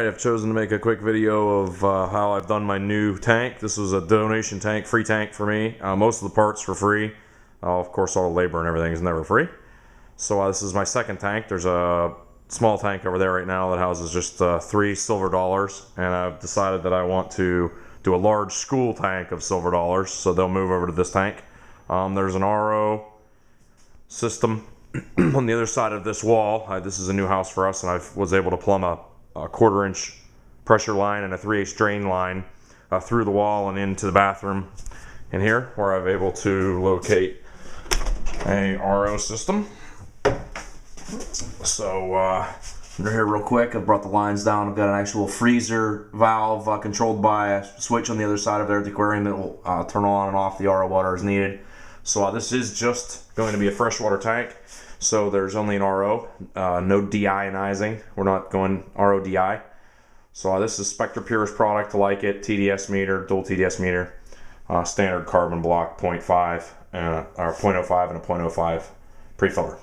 Alright, I've chosen to make a quick video of how I've done my new tank. This was a donation tank, free tank for me. Most of the parts for free. Of course, all the labor and everything is never free. So this is my second tank. There's a small tank over there right now that houses just 3 silver dollars. And I've decided that I want to do a large school tank of silver dollars. So they'll move over to this tank. There's an RO system on the other side of this wall. This is a new house for us, and I was able to plumb a 1/4 inch pressure line and a 3/8 drain line through the wall and into the bathroom in here, where I'm able to locate a RO system. So under here real quick, I've brought the lines down. I've got an actual freezer valve controlled by a switch on the other side of there at the aquarium that will turn on and off the RO water as needed. So this is just going to be a freshwater tank. So there's only an RO, no deionizing. We're not going RO DI. So this is Spectra Pure's product, like it, TDS meter, dual TDS meter, standard carbon block 0.5, or 0.05 and a 0.05 prefilter.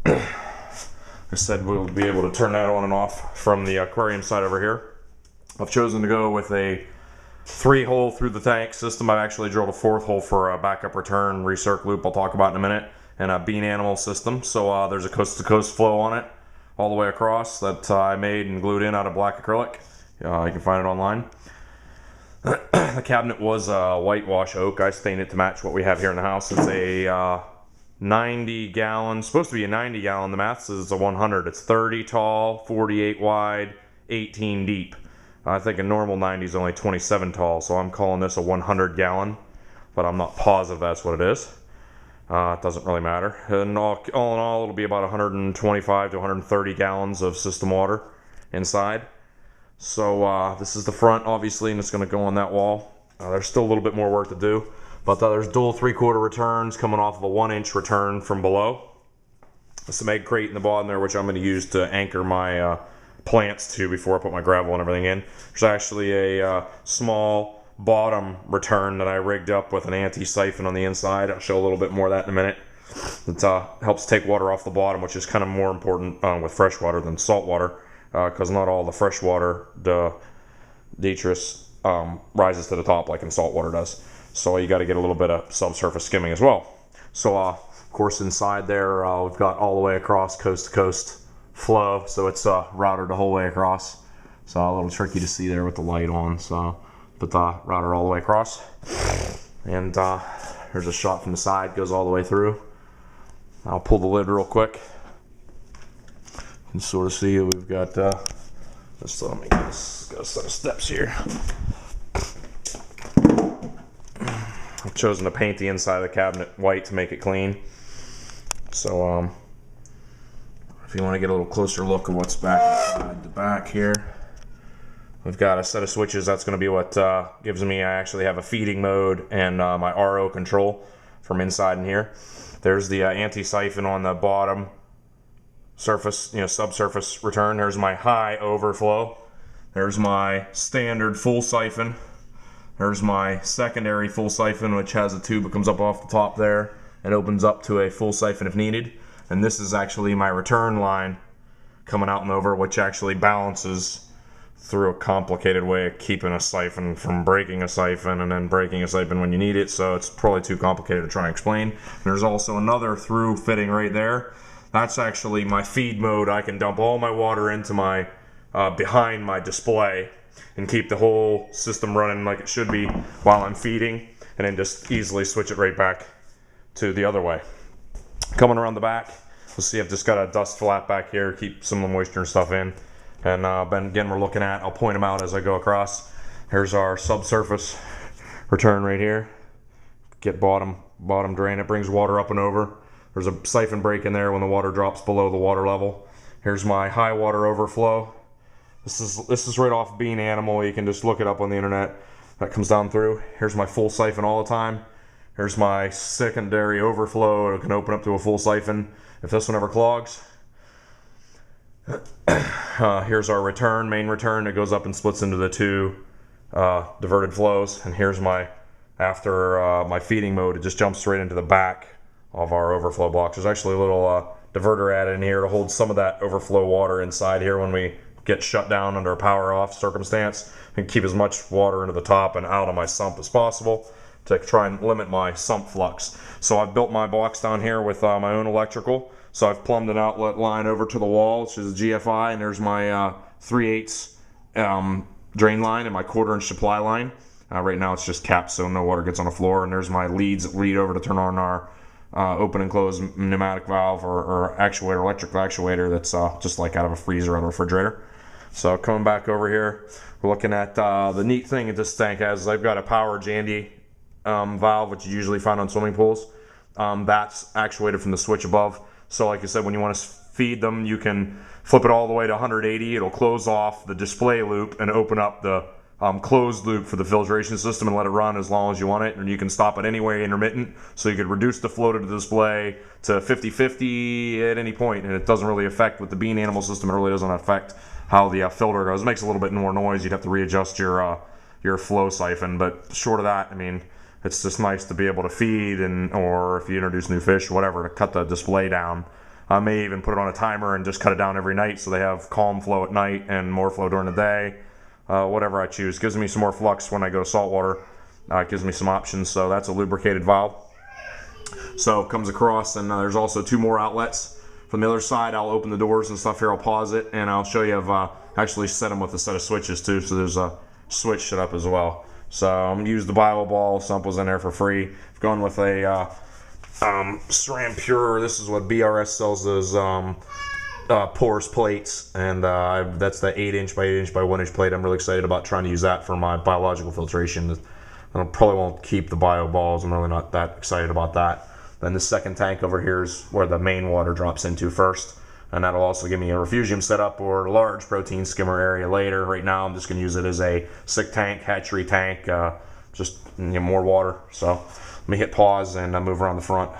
I said we'll be able to turn that on and off from the aquarium side over here. I've chosen to go with a 3-hole through the tank system. I've actually drilled a 4th hole for a backup return recirc loop I'll talk about in a minute, and a bean animal system. So there's a coast-to-coast flow on it all the way across that I made and glued in out of black acrylic. You can find it online. The cabinet was whitewash oak. I stained it to match what we have here in the house. It's a 90 gallon, supposed to be a 90 gallon. The math says it's a 100. It's 30 tall, 48 wide, 18 deep. I think a normal 90 is only 27 tall, so I'm calling this a 100 gallon, but I'm not positive that's what it is. It doesn't really matter. And all in all, it'll be about 125 to 130 gallons of system water inside. So this is the front, obviously, and it's going to go on that wall. There's still a little bit more work to do, but there's dual 3/4 returns coming off of a 1-inch return from below. Some egg crate in the bottom there, which I'm going to use to anchor my plants to before I put my gravel and everything in. There's actually a small bottom return that I rigged up with an anti-siphon on the inside. I'll show a little bit more of that in a minute. It helps take water off the bottom, which is kind of more important with freshwater than saltwater, because not all the freshwater detritus rises to the top like in saltwater does. So you got to get a little bit of subsurface skimming as well. So of course inside there we've got all the way across coast to coast flow, so it's routed the whole way across. So a little tricky to see there with the light on, so but routed all the way across. And there's a shot from the side, goes all the way through. I'll pull the lid real quick. You can sort of see we've got just let me get a set of steps here. I've chosen to paint the inside of the cabinet white to make it clean. So if you want to get a little closer look at what's back inside the back here, we've got a set of switches. That's going to be what gives me, I actually have a feeding mode and my RO control from inside in here. There's the anti-siphon on the bottom surface, subsurface return. There's my high overflow. There's my standard full siphon. There's my secondary full siphon, which has a tube that comes up off the top there and opens up to a full siphon if needed. And this is actually my return line coming out and over, which actually balances through a complicated way of keeping a siphon from breaking a siphon and then breaking a siphon when you need it. So it's probably too complicated to try and explain. And there's also another through fitting right there. That's actually my feed mode. I can dump all my water into my behind my display and keep the whole system running like it should be while I'm feeding, and then just easily switch it right back to the other way. Coming around the back, we'll see I've just got a dust flap back here, keep some of the moisture and stuff in. And again, we're looking at, I'll point them out as I go across. Here's our subsurface return right here. Get bottom drain, it brings water up and over. There's a siphon break in there when the water drops below the water level. Here's my high water overflow. This is right off Bean Animal. You can just look it up on the internet. That comes down through. Here's my full siphon all the time. Here's my secondary overflow. It can open up to a full siphon if this one ever clogs. Here's our return, main return. It goes up and splits into the 2 diverted flows. And here's my, after my feeding mode, it just jumps straight into the back of our overflow box. There's actually a little diverter added in here to hold some of that overflow water inside here when we get shut down under a power off circumstance, and keep as much water into the top and out of my sump as possible to try and limit my sump flux. So I've built my box down here with my own electrical. So I've plumbed an outlet line over to the wall, which is a GFI, and there's my 3/8 drain line and my 1/4-inch supply line. Right now it's just capped so no water gets on the floor, and there's my leads that lead over to turn on our open and close pneumatic valve or actuator, electric actuator that's just like out of a freezer or a refrigerator. So coming back over here, we're looking at the neat thing that this tank has is I've got a power Jandy valve, which you usually find on swimming pools. That's actuated from the switch above. So like I said, when you want to feed them, you can flip it all the way to 180. It'll close off the display loop and open up the closed loop for the filtration system and let it run as long as you want it. And you can stop it anyway intermittent. So you could reduce the flow to the display to 50-50 at any point, and it doesn't really affect with the bean animal system. It really doesn't affect how the filter goes. It makes a little bit more noise. You'd have to readjust your flow siphon, but short of that, I mean, it's just nice to be able to feed, and or if you introduce new fish, whatever, to cut the display down. I may even put it on a timer and just cut it down every night so they have calm flow at night and more flow during the day. Whatever I choose. Gives me some more flux when I go to saltwater. It gives me some options. So that's a lubricated valve. So it comes across, and there's also 2 more outlets. From the other side, I'll open the doors and stuff here. I'll pause it, and I'll show you I've actually set them with a set of switches too. So there's a switch set up as well. So I'm going to use the bio ball. Sump was in there for free. I've gone with a Ceram Pure. This is what BRS sells those porous plates, and that's the 8" by 8" by 1" plate. I'm really excited about trying to use that for my biological filtration. I probably won't keep the bio balls. I'm really not that excited about that. Then the second tank over here is where the main water drops into first, and that'll also give me a refugium setup or a large protein skimmer area later. Right now I'm just going to use it as a sick tank, hatchery tank, just more water. So let me hit pause and move around the front.